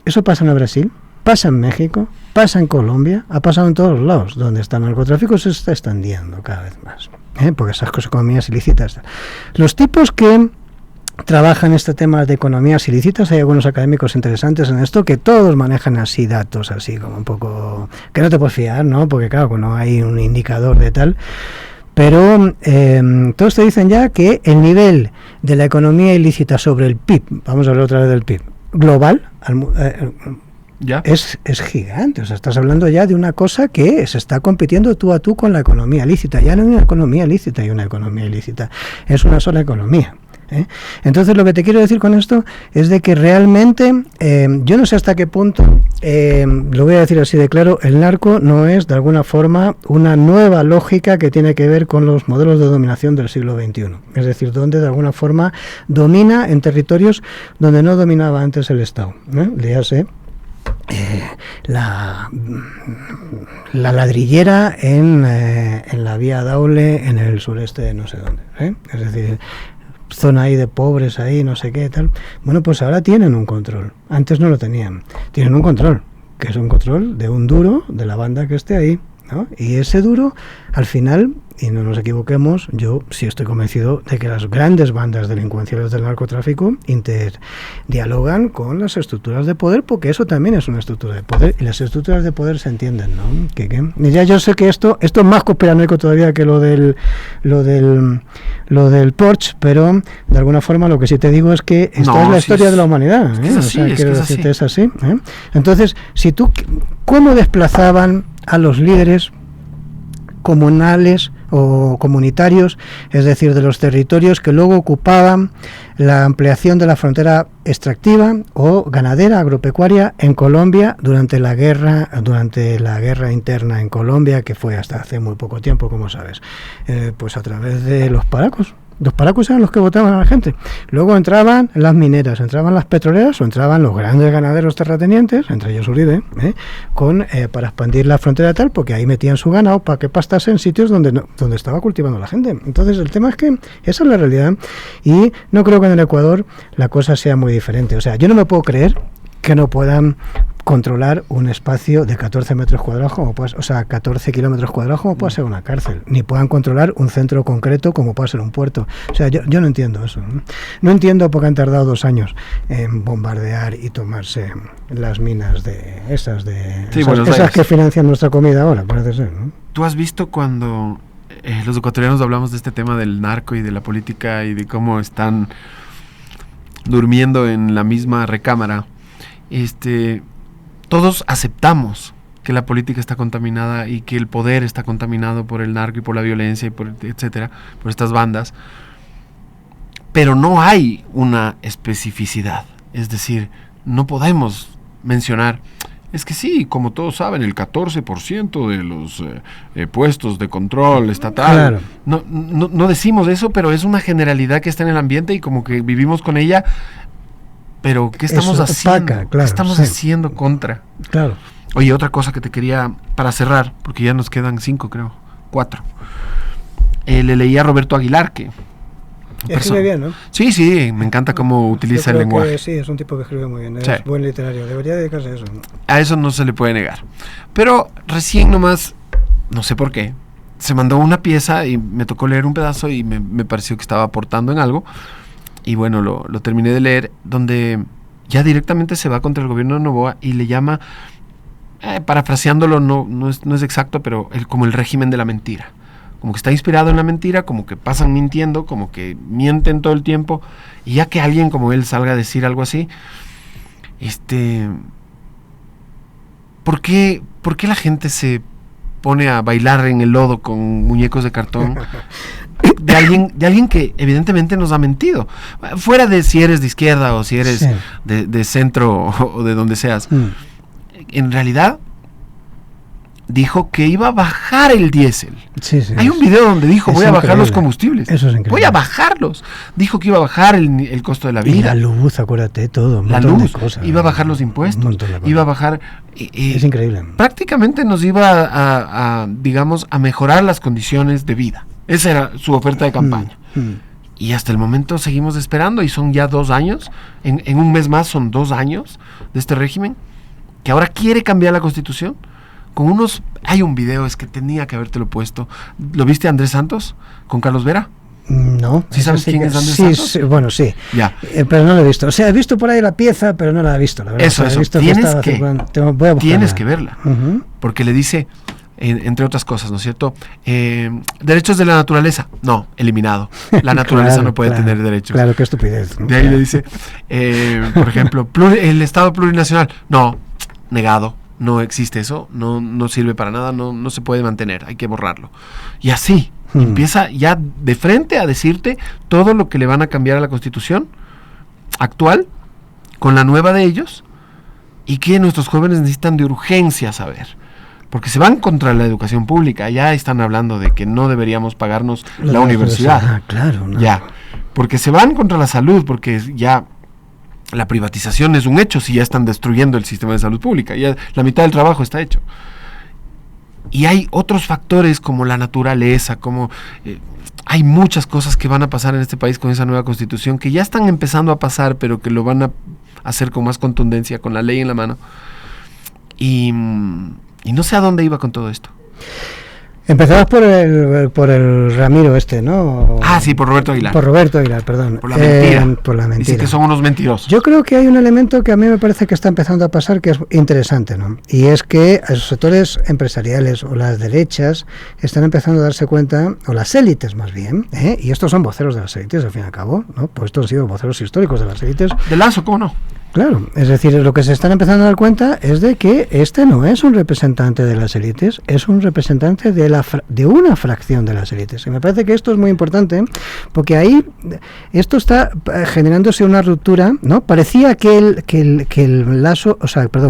Eso pasa en Brasil, pasa en México, pasa en Colombia, ha pasado en todos los lados. Donde está el narcotráfico se está extendiendo cada vez más, porque esas cosas, economías ilícitas. Los tipos que trabajan este tema de economías ilícitas. Hay algunos académicos interesantes en esto que todos manejan así datos, así como un poco que no te puedes fiar, ¿no? Porque claro, no hay un indicador de tal. Pero todos te dicen ya que el nivel de la economía ilícita sobre el PIB, vamos a hablar otra vez del PIB, global, es gigante. O sea, estás hablando ya de una cosa que se está compitiendo tú a tú con la economía lícita. Ya no hay una economía lícita y una economía ilícita. Es una sola economía. Entonces lo que te quiero decir con esto es de que realmente yo no sé hasta qué punto, lo voy a decir así de claro, el narco no es de alguna forma una nueva lógica que tiene que ver con los modelos de dominación del siglo XXI, es decir, donde de alguna forma domina en territorios donde no dominaba antes el Estado, léase la ladrillera en la vía Daule en el sureste de no sé dónde, es decir, zona ahí de pobres ahí, no sé qué, tal. Bueno, pues ahora tienen un control. Antes no lo tenían. Tienen un control, que es un control de un duro de la banda que esté ahí, ¿no? Y ese duro, al final, y no nos equivoquemos, yo sí estoy convencido de que las grandes bandas delincuenciales del narcotráfico dialogan con las estructuras de poder, porque eso también es una estructura de poder, y las estructuras de poder se entienden, ¿no? Y ya yo sé que esto es más conspiranoico todavía que lo del Porsche, pero de alguna forma lo que sí te digo es que esta es la historia de la humanidad, es así, o sea, quiero decirte, es así, ¿eh? Entonces, ¿cómo desplazaban a los líderes comunales o comunitarios, es decir, de los territorios que luego ocupaban la ampliación de la frontera extractiva o ganadera agropecuaria en Colombia durante la guerra interna en Colombia, que fue hasta hace muy poco tiempo, como sabes? Pues a través de los paracos. Los paracos eran los que votaban a la gente. Luego entraban las mineras, entraban las petroleras o entraban los grandes ganaderos terratenientes, entre ellos Uribe, para expandir la frontera tal, porque ahí metían su ganado para que pastase en sitios donde estaba cultivando la gente. Entonces el tema es que esa es la realidad, y no creo que en el Ecuador la cosa sea muy diferente. O sea, yo no me puedo creer que no puedan controlar un espacio de 14 metros cuadrados, 14 kilómetros cuadrados, como puede ser una cárcel, ni puedan controlar un centro concreto como puede ser un puerto. O sea, yo no entiendo eso, ¿no? No entiendo por qué han tardado 2 años en bombardear y tomarse las minas de esas que financian nuestra comida ahora, parece ser, ¿no? ¿Tú has visto cuando los ecuatorianos hablamos de este tema del narco y de la política y de cómo están durmiendo en la misma recámara? Todos aceptamos que la política está contaminada y que el poder está contaminado por el narco y por la violencia y por etcétera, por estas bandas, pero no hay una especificidad. Es decir, no podemos mencionar, es que sí, como todos saben, el 14% de los puestos de control estatal, claro. No decimos eso, pero es una generalidad que está en el ambiente y como que vivimos con ella. Pero, ¿qué estamos haciendo? Claro, ¿qué estamos haciendo contra? Claro. Oye, otra cosa que te quería, para cerrar, porque ya nos quedan 4. Le leí a Roberto Aguilar, que... Escribe bien, ¿no? Sí, me encanta cómo utiliza el lenguaje. Sí, es un tipo que escribe muy bien, es buen literario, debería dedicarse a eso, ¿no? A eso no se le puede negar. Pero recién nomás, no sé por qué, se mandó una pieza y me tocó leer un pedazo y me pareció que estaba aportando en algo. Y bueno, lo terminé de leer, donde ya directamente se va contra el gobierno de Noboa y le llama, parafraseándolo, no es exacto, pero como el régimen de la mentira. Como que está inspirado en la mentira, como que pasan mintiendo, como que mienten todo el tiempo, y ya que alguien como él salga a decir algo así, ¿por qué la gente se pone a bailar en el lodo con muñecos de cartón? De alguien que evidentemente nos ha mentido, fuera de si eres de izquierda o si eres de centro o de donde seas. En realidad dijo que iba a bajar el diésel. Hay un video donde dijo voy a bajar los combustibles. Eso es increíble. Voy a bajarlos. Dijo que iba a bajar el costo de la vida. Y la luz, acuérdate, todo. La luz, iba a bajar los impuestos. Iba a bajar. Es increíble. Prácticamente nos iba a mejorar las condiciones de vida. Esa era su oferta de campaña. Y hasta el momento seguimos esperando y son ya 2 años. En un mes más son 2 años de este régimen que ahora quiere cambiar la Constitución. Hay un video, es que tenía que habértelo puesto. ¿Lo viste, Andrés Santos con Carlos Vera? No. ¿Sí sabes quién es Andrés sí, Santos? Sí, bueno, sí. Ya. Pero no lo he visto. O sea, he visto por ahí la pieza, pero no la he visto, la verdad. Eso, o sea, eso. He visto voy a buscarla. Tienes que verla. Uh-huh. Porque le dice, entre otras cosas, ¿no es cierto? Derechos de la naturaleza. No, eliminado. La naturaleza no puede tener derechos. Claro, qué estupidez, ¿no? De ahí le dice, por ejemplo, el Estado plurinacional. No, negado. No existe eso. No sirve para nada. No se puede mantener. Hay que borrarlo. Y así. Empieza ya de frente a decirte todo lo que le van a cambiar a la Constitución actual con la nueva de ellos y que nuestros jóvenes necesitan de urgencia saber, porque se van contra la educación pública. Ya están hablando de que no deberíamos pagarnos la universidad. Claro, no. Ya, porque se van contra la salud, porque ya la privatización es un hecho si ya están destruyendo el sistema de salud pública. Ya la mitad del trabajo está hecho. Y hay otros factores como la naturaleza, como hay muchas cosas que van a pasar en este país con esa nueva constitución, que ya están empezando a pasar, pero que lo van a hacer con más contundencia, con la ley en la mano. Y no sé a dónde iba con todo esto. Empezabas por el Ramiro este, ¿no? Sí, por Roberto Aguilar. Por Roberto Aguilar, perdón. Por la mentira. Por la mentira. Dice que son unos mentirosos. Yo creo que hay un elemento que a mí me parece que está empezando a pasar que es interesante, ¿no? Y es que los sectores empresariales o las derechas están empezando a darse cuenta, o las élites más bien, y estos son voceros de las élites al fin y al cabo, ¿no? Pues estos han sido voceros históricos de las élites. De Lazo, ¿cómo no? Claro, es decir, lo que se están empezando a dar cuenta es de que este no es un representante de las élites, es un representante de una fracción de las élites. Y me parece que esto es muy importante, porque ahí esto está generándose una ruptura, ¿no? Parecía que el Lasso,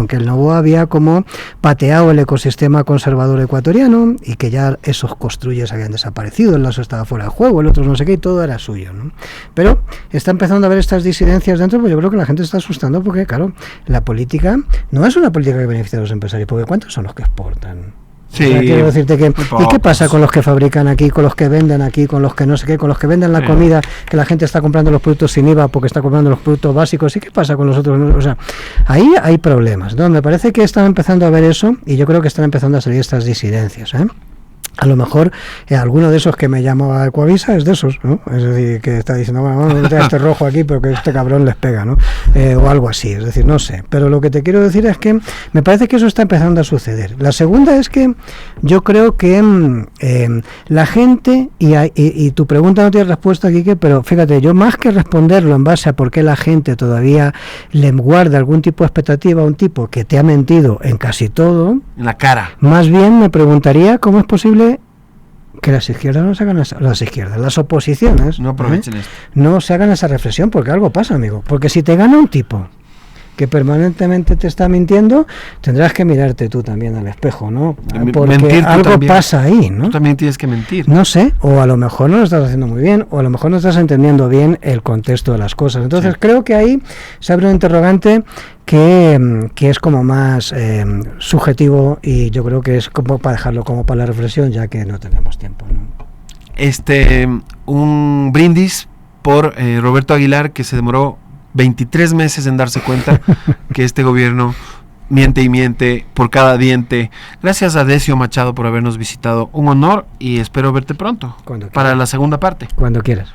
que el Noboa había como pateado el ecosistema conservador ecuatoriano y que ya esos construyes habían desaparecido, el Lasso estaba fuera de juego, el otro no sé qué, y todo era suyo, ¿no? Pero está empezando a haber estas disidencias dentro, pues yo creo que la gente está asustando, porque claro, la política no es una política que beneficia a los empresarios, porque ¿cuántos son los que exportan? Sí, o sea, quiero decirte que ¿y qué pasa con los que fabrican aquí, con los que venden aquí, con los que no sé qué, con los que venden la comida, que la gente está comprando los productos sin IVA porque está comprando los productos básicos? ¿Y qué pasa con los otros? O sea, ahí hay problemas, ¿no? Me parece que están empezando a ver eso y yo creo que están empezando a salir estas disidencias, ¿eh? A lo mejor alguno de esos que me llamó a Ecuavisa es de esos, ¿no? Es decir, que está diciendo, bueno, vamos a meter este rojo aquí porque este cabrón les pega, ¿no? O algo así, es decir, no sé. Pero lo que te quiero decir es que me parece que eso está empezando a suceder. La segunda es que yo creo que la gente, y tu pregunta no tiene respuesta, Quique, pero fíjate, yo más que responderlo en base a por qué la gente todavía le guarda algún tipo de expectativa a un tipo que te ha mentido en casi todo, en la cara, más bien me preguntaría cómo es posible que las izquierdas no se hagan las oposiciones no aprovechen esto, no se hagan esa reflexión, porque algo pasa, amigo, porque si te gana un tipo que permanentemente te está mintiendo, tendrás que mirarte tú también al espejo, ¿no? Porque algo también pasa ahí, ¿no? Tú también tienes que mentir. No sé, o a lo mejor no lo estás haciendo muy bien, o a lo mejor no estás entendiendo bien el contexto de las cosas. Entonces creo que ahí se abre un interrogante que es como más subjetivo, y yo creo que es como para dejarlo como para la reflexión, ya que no tenemos tiempo, ¿no? Un brindis por Roberto Aguilar, que se demoró 23 meses en darse cuenta que este gobierno miente y miente por cada diente. Gracias a Decio Machado por habernos visitado. Un honor y espero verte pronto para la segunda parte. Cuando quieras.